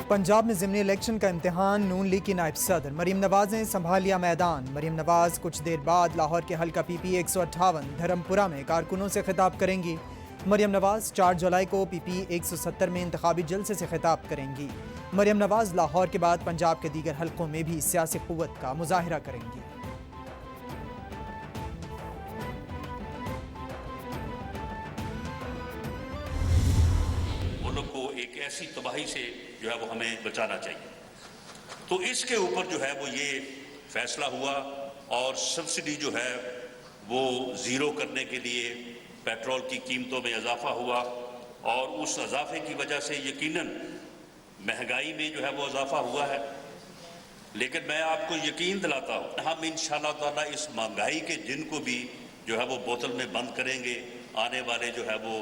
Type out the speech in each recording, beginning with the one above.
पंजाब में ज़िमनी इलेक्शन का इम्तिहान नून लीग की नायब सदर मरीम नवाज ने संभाल लिया मैदान। मरीम नवाज कुछ देर बाद लाहौर के हल्का PP 158 धर्मपुरा में कारकुनों से खिताब करेंगी। मरीम नवाज 4 जुलाई को PP 170 में इंतखाबी जलसे से खिताब करेंगी। मरीम नवाज लाहौर के बाद पंजाब के दीगर हल्कों में भी सियासी कुव्वत का मुजाहिरा करेंगी। को एक ऐसी तबाही से जो है वो हमें बचाना चाहिए, तो इसके ऊपर जो है वो ये फैसला हुआ और सब्सिडी जो है वो ज़ीरो करने के लिए पेट्रोल की कीमतों में इजाफा हुआ और उस इजाफे की वजह से यकीनन महंगाई में जो है वो इजाफा हुआ है। लेकिन मैं आपको यकीन दिलाता हूँ हम इंशाअल्लाह ताला इस महंगाई के दिन को भी जो है वो बोतल में बंद करेंगे। आने वाले जो है वो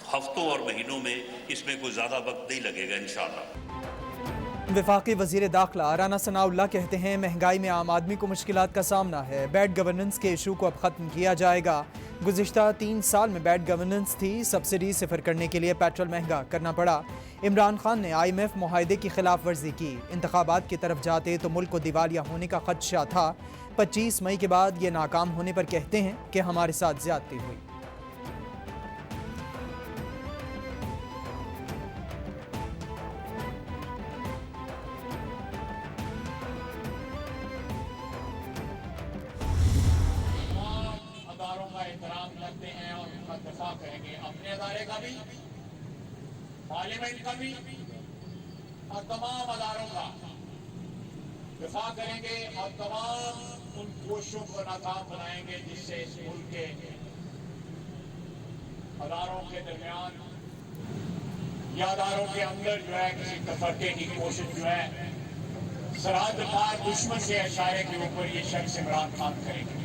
हफ्तों और महीनों में इसमें कोई ज़्यादा वक्त नहीं लगेगा इंशाअल्लाह। वफाकी वज़ीर दाखिला राना सनाउल्लाह कहते हैं महंगाई में आम आदमी को मुश्किलात का सामना है। बैड गवर्नेंस के इशू को अब ख़त्म किया जाएगा। गुज़िश्ता 3 साल में बैड गवर्नेंस थी, सब्सिडी सिफर करने के लिए पेट्रोल महंगा करना पड़ा। इमरान खान ने IMF मुआहदे की खिलाफ वर्जी की। इंतखाबात की तरफ जाते तो मुल्क को दिवालिया होने का खदशा था। 25 मई के बाद ये नाकाम होने पर कहते हैं कि हमारे साथ ज्यादती हुई। का एहतराम करते हैं और उनका दफा करेंगे, अपने अदारे का भी, पार्लियामेंट का भी और तमाम अदारों का दफा करेंगे और तमाम उन कोशिशों को नाकाम बनाएंगे जिससे इस मुल्क के अदारों के दरमियान या अदारों के अंदर जो है किसी तफरके की कोशिश जो है सरहद पार दुश्मन से इशारे के ऊपर ये शख्स इमरान खान करेंगे।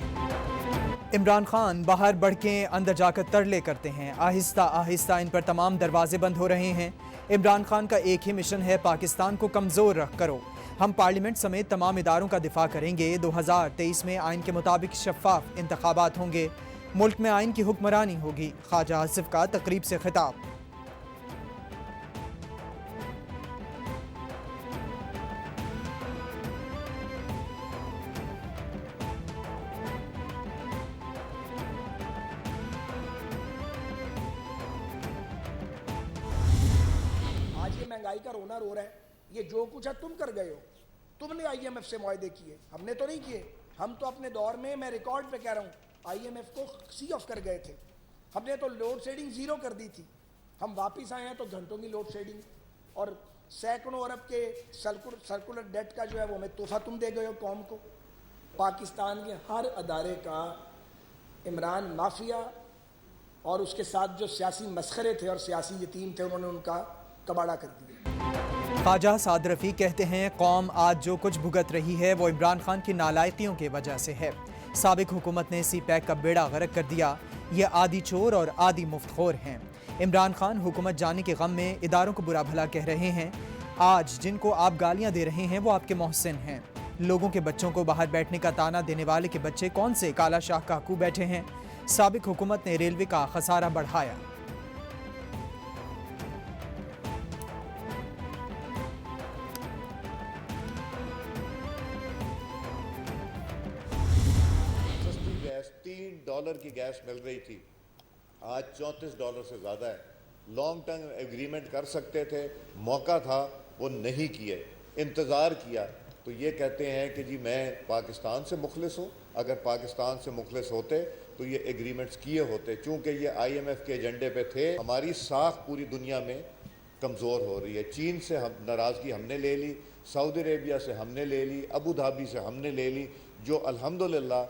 इमरान खान बाहर बढ़ के अंदर जाकर तरले करते हैं। आहिस्ता आहिस्ता इन पर तमाम दरवाजे बंद हो रहे हैं। इमरान खान का एक ही मिशन है, पाकिस्तान को कमज़ोर रख करो। हम पार्लियामेंट समेत तमाम इदारों का दिफा करेंगे। 2023 में आइन के मुताबिक शफाफ इंतखाबात होंगे। मुल्क में आइन की हुक्मरानी होगी। ख्वाजा आसिफ का तकरीब से खिताब। महंगाई का रोना रो रहा है, ये जो कुछ है तुम कर गए हो। तुमने IMF से मुआहदे किए, हमने तो नहीं किए। हम तो अपने दौर में, मैं रिकॉर्ड पे कह रहा हूँ, IMF को सी ऑफ कर गए थे। हमने तो लोड शेडिंग ज़ीरो कर दी थी। हम वापस आए हैं तो घंटों की लोड शेडिंग और सैकड़ों अरब के सर्कुलर डेट का जो है वो हमें तोहफा तुम दे गए हो कौम को। पाकिस्तान के हर अदारे का इमरान माफिया और उसके साथ जो सियासी मस्खरे थे और सियासी यतीम थे उन्होंने उनका कबाड़ा कर दिया। ख्वाजा साद रफ़ी कहते हैं कौम आज जो कुछ भुगत रही है वो इमरान खान की नालायकियों की वजह से है। साबिक हुकूमत ने CPAC का बेड़ा गर्क कर दिया। ये आदि चोर और आदि मुफ्तखोर हैं। इमरान खान हुकूमत जाने के गम में इदारों को बुरा भला कह रहे हैं। आज जिनको आप गालियां दे रहे हैं वो आपके मोहसिन हैं। लोगों के बच्चों को बाहर बैठने का ताना देने वाले के बच्चे कौन से काला शाह काकू बैठे हैं। साबिक हुकूमत ने रेलवे का खसारा बढ़ाया। $3 की गैस मिल रही थी, आज $34 से ज़्यादा है। लॉन्ग टर्म एग्रीमेंट कर सकते थे, मौका था, वो नहीं किए, इंतज़ार किया। तो ये कहते हैं कि जी मैं पाकिस्तान से मुखलिस हूँ। अगर पाकिस्तान से मुखलिस होते तो ये एग्रीमेंट्स किए होते। चूँकि ये IMF के एजेंडे पे थे। हमारी साख पूरी दुनिया में कमज़ोर हो रही है। चीन से हम नाराज़गी हमने ले ली, सऊदी अरेबिया से हमने ले ली, अबू धाबी से हमने ले ली, जो अल्हम्दुलिल्लाह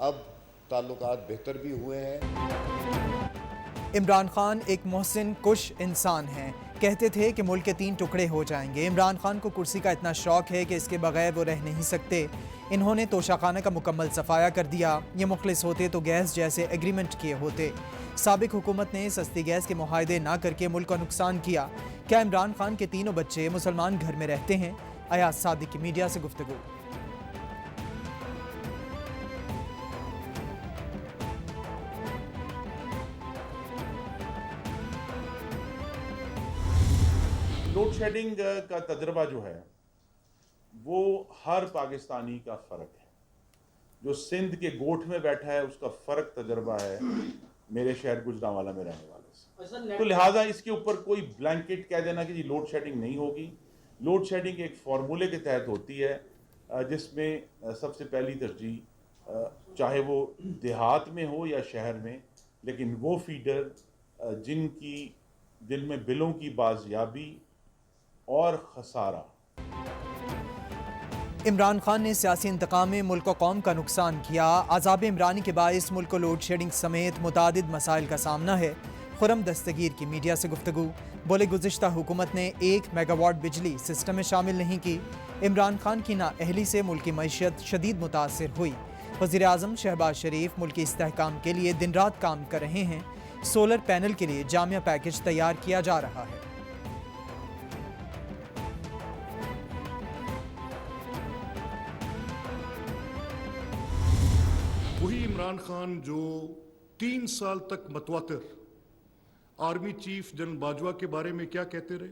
अब ताल्लुकात बेहतर भी हुए हैं। इमरान खान एक मोहसिन कुश इंसान हैं। कहते थे कि मुल्क के 3 टुकड़े हो जाएंगे। इमरान खान को कुर्सी का इतना शौक है कि इसके बगैर वो रह नहीं सकते। इन्होंने तोशाखाना का मुकम्मल सफाया कर दिया। ये मुखलिस होते तो गैस जैसे एग्रीमेंट किए होते। साबिक हुकूमत ने सस्ती गैस के मुआहदे ना करके मुल्क का नुकसान किया। क्या इमरान खान के तीनों बच्चे मुसलमान घर में रहते हैं? अयाज सादिक की मीडिया से गुफ्तगू। लोड शेडिंग का तजर्बा जो है वो हर पाकिस्तानी का फ़र्क है। जो सिंध के गोठ में बैठा है उसका फ़र्क तजर्बा है मेरे शहर गुजरांवाला में रहने वाले से। तो लिहाजा इसके ऊपर कोई ब्लैंकेट कह देना कि जी लोड शेडिंग नहीं होगी। लोड शेडिंग एक फार्मूले के तहत होती है जिसमें सबसे पहली तरजीह चाहे वो देहात में हो या शहर में, लेकिन वो फीडर जिनमें बिलों की बाजियाबी और खसारा। इमरान खान ने सियासी इंतकाम में मुल्क व कौम का नुकसान किया। अज़ाब इमरानी के बायस मुल्क को लोड शेडिंग समेत मुतादिद मसाइल का सामना है। खुरम दस्तगीर की मीडिया से गुफ्तगू, बोले गुज़िश्ता हुकूमत ने 1 मेगावाट बिजली सिस्टम में शामिल नहीं की। इमरान खान की नाअहली से मुल्क की मईशत शदीद मुतासर हुई। वज़ीर आज़म शहबाज शरीफ मुल्क के इस्तेहकाम के लिए दिन रात काम कर रहे हैं। सोलर पैनल के लिए जामिया पैकेज तैयार किया जा रहा है। वही इमरान खान जो 3 साल तक मतवातिर आर्मी चीफ जनरल बाजवा के बारे में क्या कहते रहे,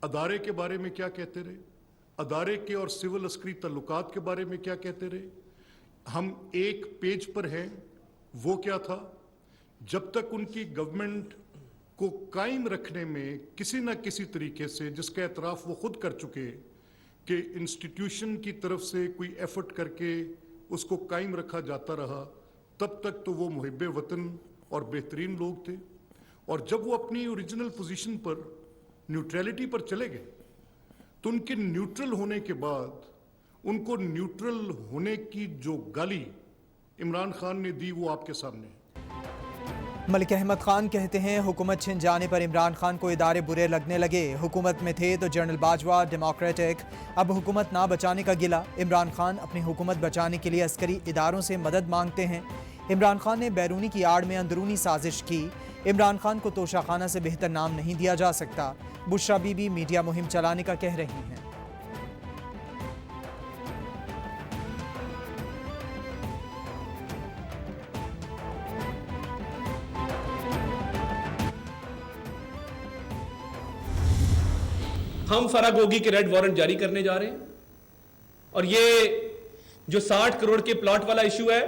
अदारे के बारे में क्या कहते रहे, अदारे के और सिविल अस्करी तल्लुकात के बारे में क्या कहते रहे, हम एक पेज पर हैं, वो क्या था। जब तक उनकी गवर्नमेंट को कायम रखने में किसी न किसी तरीके से, जिसका एतराफ़ वो खुद कर चुके कि इंस्टीट्यूशन की तरफ से कोई एफर्ट करके उसको कायम रखा जाता रहा, तब तक तो वो मुहिब्बे वतन और बेहतरीन लोग थे। और जब वो अपनी ओरिजिनल पोजीशन पर न्यूट्रलिटी पर चले गए तो उनके न्यूट्रल होने के बाद उनको न्यूट्रल होने की जो गाली इमरान खान ने दी वो आपके सामने है। मलिक अहमद खान कहते हैं हुकूमत छिन जाने पर इमरान खान को इदारे बुरे लगने लगे। हुकूमत में थे तो जनरल बाजवा डेमोक्रेटिक, अब हुकूमत ना बचाने का गिला। इमरान खान अपनी हुकूमत बचाने के लिए अस्करी इदारों से मदद मांगते हैं। इमरान खान ने बैरूनी की आड़ में अंदरूनी साजिश की। इमरान खान को तोशाखाना से बेहतर नाम नहीं दिया जा सकता। बुशरा बीबी मीडिया मुहिम चलाने का कह रही हैं। हम फरागोगी के रेड वारंट जारी करने जा रहे हैं और ये जो 60 करोड़ के प्लॉट वाला इशू है,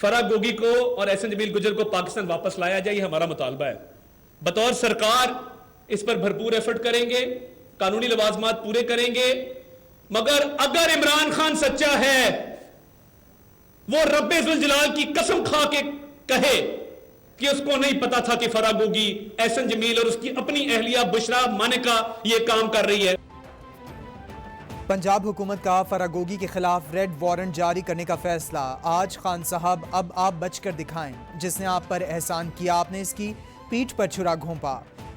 फरागोगी को और एहसन जमील गुजर को पाकिस्तान वापस लाया जाए, ये हमारा मुतालबा है। बतौर सरकार इस पर भरपूर एफर्ट करेंगे, कानूनी लवाजमात पूरे करेंगे। मगर अगर इमरान खान सच्चा है, वो रब्बे जुल जलाल की कसम खा के कहे कि उसको नहीं पता था कि फरागोगी, एहसन जमील और उसकी अपनी अहलिया बुशरा मानिका ये काम कर रही है। पंजाब हुकूमत का फरागोगी के खिलाफ रेड वारंट जारी करने का फैसला। आज खान साहब अब आप बचकर दिखाएं, जिसने आप पर एहसान किया आपने इसकी पीठ पर छुरा घोंपा।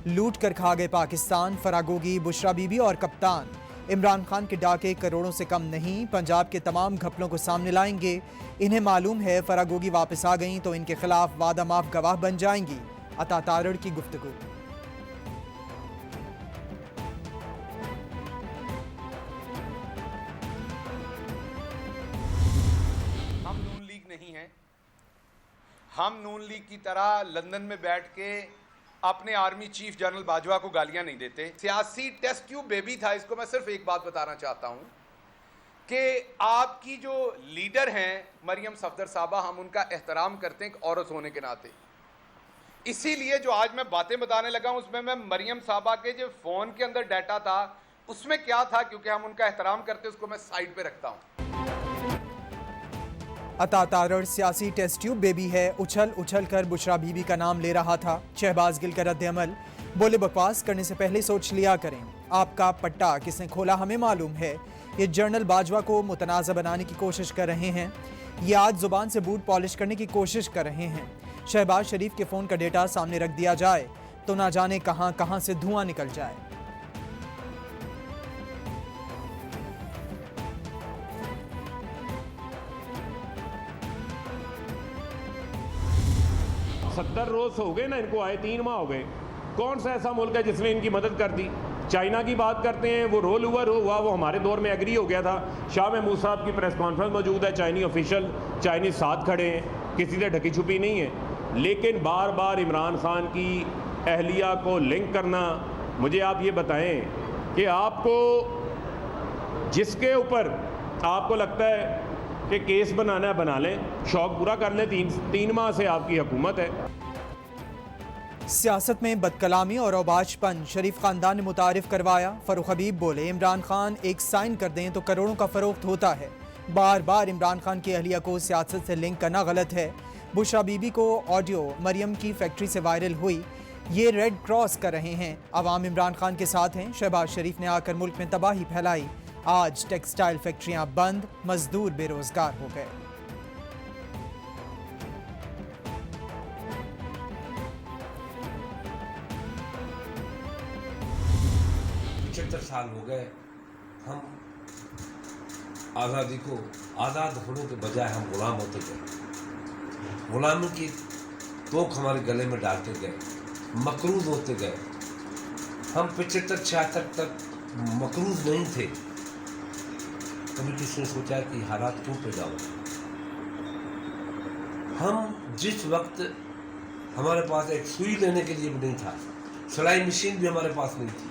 लूट कर खा गए पाकिस्तान। फरागोगी, बुशरा बीबी और कप्तान। इमरान खान के डाके करोड़ों से कम नहीं। पंजाब के तमाम घपलों को सामने लाएंगे। इन्हें मालूम है फरागोगी वापस आ गई तो इनके खिलाफ वादा माफ गवाह बन जाएंगी। अता तारड़ की गुफ्तगू। हम नून लीग नहीं हैं। हम नून लीग की तरह लंदन में बैठ के अपने आर्मी चीफ जनरल बाजवा को गालियां नहीं देते। सियासी टेस्ट ट्यूब बेबी था। इसको मैं सिर्फ एक बात बताना चाहता हूं कि आपकी जो लीडर हैं मरियम सफदर साहबा, हम उनका एहतराम करते हैं एक औरत होने के नाते। इसीलिए जो आज मैं बातें बताने लगा हूं उसमें मैं मरियम साहबा के जो फोन के अंदर डाटा था उसमें क्या था, क्योंकि हम उनका एहतराम करते उसको मैं साइड पे रखता हूं। अता तारड़ सियासी टेस्ट ट्यूब बेबी है। उछल उछल कर बुशरा बीबी का नाम ले रहा था। शहबाज गिल का रद्द अमल, बोले बकवास करने से पहले सोच लिया करें। आपका पट्टा किसने खोला हमें मालूम है। ये जनरल बाजवा को मुतनाज़ा बनाने की कोशिश कर रहे हैं। ये आज जुबान से बूट पॉलिश करने की कोशिश कर रहे हैं। शहबाज शरीफ के फ़ोन का डेटा सामने रख दिया जाए तो ना जाने कहां कहां से धुआं निकल जाए। सत्तर रोज हो गए ना इनको आए, 3 माह हो गए। कौन सा ऐसा मुल्क है जिसने इनकी मदद कर दी? चाइना की बात करते हैं, वो रोल ओवर हुआ, वो हमारे दौर में एग्री हो गया था। शाह महमूद साहब की प्रेस कॉन्फ्रेंस मौजूद है, चाइनी ऑफिशियल, चाइनीज साथ खड़े हैं, किसी से ढकी छुपी नहीं है। लेकिन बार बार इमरान खान की अहलिया को लिंक करना, मुझे आप ये बताएं कि आपको जिसके ऊपर आपको लगता है कि केस बनाना है बना लें, शौक पूरा कर लें। तीन माह से आपकी हुकूमत है। सियासत में बदकलामी और औबाजपन शरीफ खानदान ने मुतारिफ करवाया। फरूख हबीब बोले, इमरान खान एक साइन कर दें तो करोड़ों का फरोख्त होता है। बार बार इमरान खान की अहलिया को सियासत से लिंक करना गलत है। बुशरा बीबी को ऑडियो मरियम की फैक्ट्री से वायरल हुई, ये रेड क्रॉस कर रहे हैं। अवाम इमरान खान के साथ हैं। शहबाज शरीफ ने आकर मुल्क में तबाही फैलाई। आज टेक्सटाइल फैक्ट्रियां बंद, मजदूर बेरोजगार हो गए। 75 साल हो गए हम आज़ादी को, आज़ाद होने के बजाय हम गुलाम होते गए। गुलामी की तोक हमारे गले में डालते गए, मकरूज होते गए। हम 75-76 तक मकरूज नहीं थे। कभी किसी ने सोचा कि हालात क्यों पैदा हो। हम जिस वक्त हमारे पास एक सुई लेने के लिए भी नहीं था, सिलाई मशीन भी हमारे पास नहीं थी।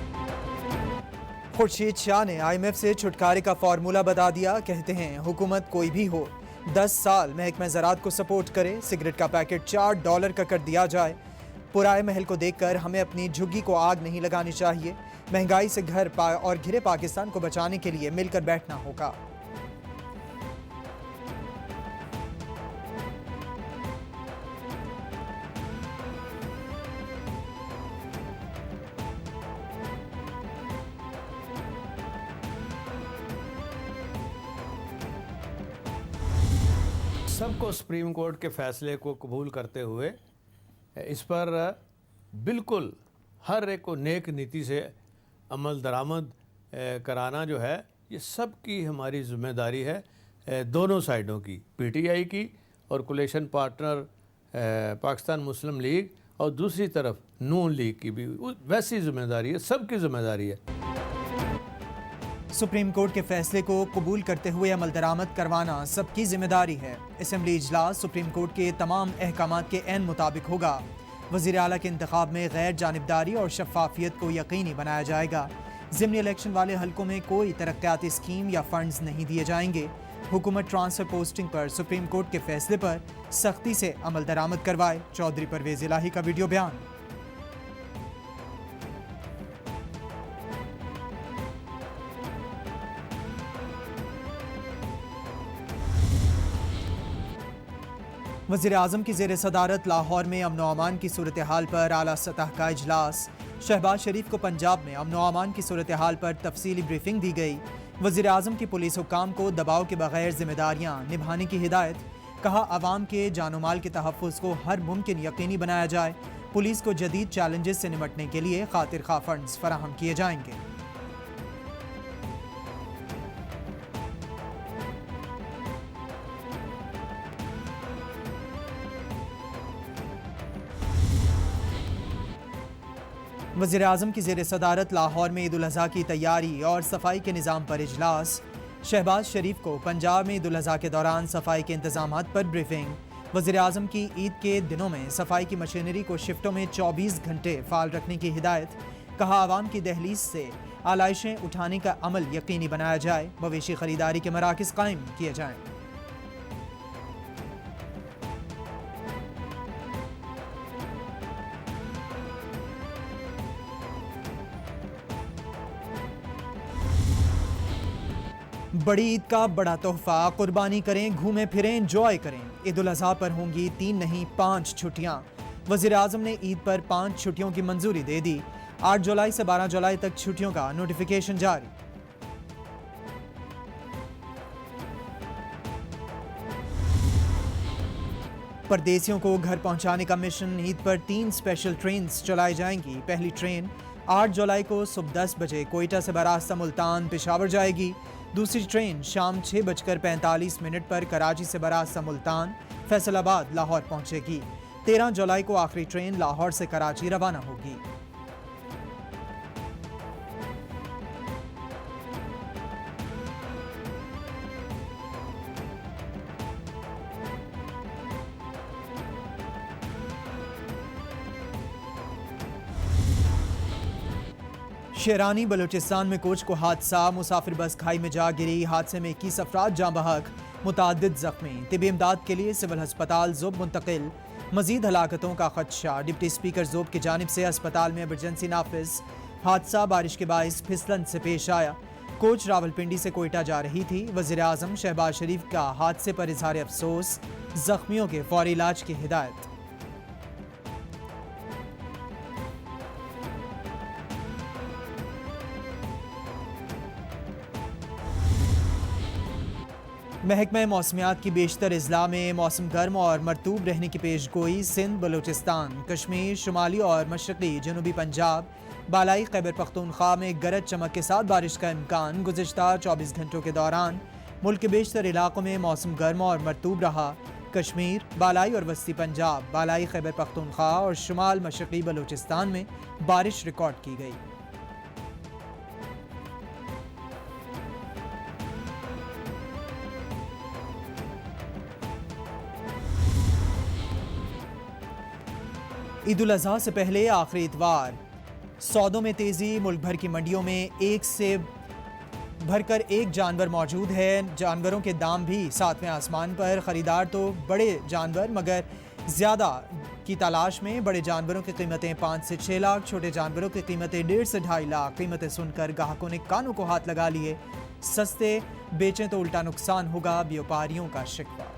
खुर्शीद शाह ने IMF से छुटकारे का फार्मूला बता दिया। कहते हैं हुकूमत कोई भी हो 10 साल महकमा ज़राअत को सपोर्ट करे, सिगरेट का पैकेट $4 का कर दिया जाए। पुराए महल को देखकर हमें अपनी झुग्गी को आग नहीं लगानी चाहिए। महंगाई से और घिरे पाकिस्तान को बचाने के लिए मिलकर बैठना होगा। सबको सुप्रीम कोर्ट के फैसले को कबूल करते हुए इस पर बिल्कुल हर एक को नेक नीति से अमल दरामद कराना जो है, ये सब की हमारी ज़िम्मेदारी है, दोनों साइडों की, PTI की और कोलिशन पार्टनर पाकिस्तान मुस्लिम लीग और दूसरी तरफ नून लीग की भी वैसी ज़िम्मेदारी है, सबकी ज़िम्मेदारी है। सुप्रीम कोर्ट के फैसले को कबूल करते हुए अमल दरामद करवाना सबकी जिम्मेदारी है। असेंबली इजलास सुप्रीम कोर्ट के तमाम अहकामात के ऐन मुताबिक होगा। वज़ीर आला के इंतखाब में गैर जानिबदारी और शफाफियत को यकीनी बनाया जाएगा। ज़िमनी इलेक्शन वाले हलकों में कोई तरक्याती स्कीम या फंड्स नहीं दिए जाएंगे। हुकूमत ट्रांसफर पोस्टिंग पर सुप्रीम कोर्ट के फैसले पर सख्ती से अमल दरामद करवाए। चौधरी परवेज़ इलाही का वीडियो बयान। वज़ीर आज़म की ज़ेर सदारत लाहौर में अमन व अमान की सूरत हाल पर आला सतह का इजलास। शहबाज शरीफ को पंजाब में अमन व अमान की सूरत हाल पर तफसीली ब्रीफिंग दी गई। वज़ीर आज़म की पुलिस हुक्काम को दबाव के बगैर जिम्मेदारियाँ निभाने की हिदायत। कहा, आवाम के जानो माल के तहफ़्फ़ुज़ को हर मुमकिन यकीनी बनाया जाए। पुलिस को जदीद चैलेंजेस से निपटने के लिए खातिर खा फंड्स फराहम किए जाएंगे। वज़ीर आज़म की ज़ेर सदारत लाहौर में ईद उल अज़हा की तैयारी और सफाई के निज़ाम पर इजलास। शहबाज शरीफ को पंजाब में ईद उल अज़हा के दौरान सफाई के इंतज़ामात पर ब्रीफिंग। वज़ीर आज़म की ईद के दिनों में सफाई की मशीनरी को शिफ्टों में 24 घंटे फ़ाल रखने की हिदायत। कहा, आवाम की दहलीज से आलाइशें उठाने का अमल यकीनी बनाया जाए। मवेशी ख़रीदारी के मराकज़ कायम किए जाएँ। बड़ी ईद का बड़ा तोहफा, कुर्बानी करें, घूमें फिरें, एंजॉय करें। ईद उल अज़हा पर होंगी 3 नहीं 5 छुट्टियां। वज़ीर आज़म ने ईद पर 5 छुट्टियों की मंजूरी दे दी। 8 जुलाई से 12 जुलाई तक छुट्टियों का नोटिफिकेशन जारी। परदेसियों को घर पहुंचाने का मिशन। ईद पर 3 स्पेशल ट्रेन चलाई जाएंगी। पहली ट्रेन 8 जुलाई को सुबह 10 बजे कोयटा से बरास्ता मुल्तान पेशावर जाएगी। दूसरी ट्रेन शाम 6:45 पर कराची से बरास्ता मुल्तान फैसलाबाद लाहौर पहुंचेगी। 13 जुलाई को आखिरी ट्रेन लाहौर से कराची रवाना होगी। शेरानी बलूचिस्तान में कोच को हादसा, मुसाफिर बस खाई में जा गिरी। हादसे में 21 अफराद जाँ बहक, मुतादिद जख्मी। तिबी इमदाद के लिए सिविल अस्पताल ज़ोब मुंतकिल। मजीद हलाकतों का खदशा। डिप्टी स्पीकर ज़ोब की जानिब से अस्पताल में इमरजेंसी नाफिज। हादसा बारिश के बाइस फिसलन से पेश आया। कोच रावलपिंडी से कोयटा जा रही थी। वज़ीर आज़म शहबाज शरीफ का हादसे पर इजहार अफसोस, जख्मियों के फौरी इलाज की हिदायत। महकमा मौसमियात की बेशतर अजला में मौसम गर्म और मरतूब रहने की पेश गोई। सिंध, बलूचिस्तान, कश्मीर, शुमाली और मशरक़ी जनूबी पंजाब, बालाई खैबर पख्तूनख्वा में गरज चमक के साथ बारिश का इम्कान। गुज़िश्ता 24 घंटों के दौरान मुल्क के बेशतर इलाकों में मौसम गर्म और मरतूब रहा। कश्मीर, बालाई और वस्ती पंजाब, बालाई खैबर पख्तूनख्वा और शुमाल मशरक़ी बलूचिस्तान में बारिश रिकॉर्ड की गई। ईद उल अज़हा से पहले आखिरी इतवार सौदों में तेज़ी। मुल्क भर की मंडियों में एक से भरकर एक जानवर मौजूद है। जानवरों के दाम भी सातवें आसमान पर। ख़रीदार तो बड़े जानवर मगर ज़्यादा की तलाश में। बड़े जानवरों की कीमतें 5 से 6 लाख, छोटे जानवरों की कीमतें 1.5 से 2.5 लाख। कीमतें सुनकर ग्राहकों ने कानों को हाथ लगा लिए। सस्ते बेचें तो उल्टा नुकसान होगा, व्यापारियों का शिकवा।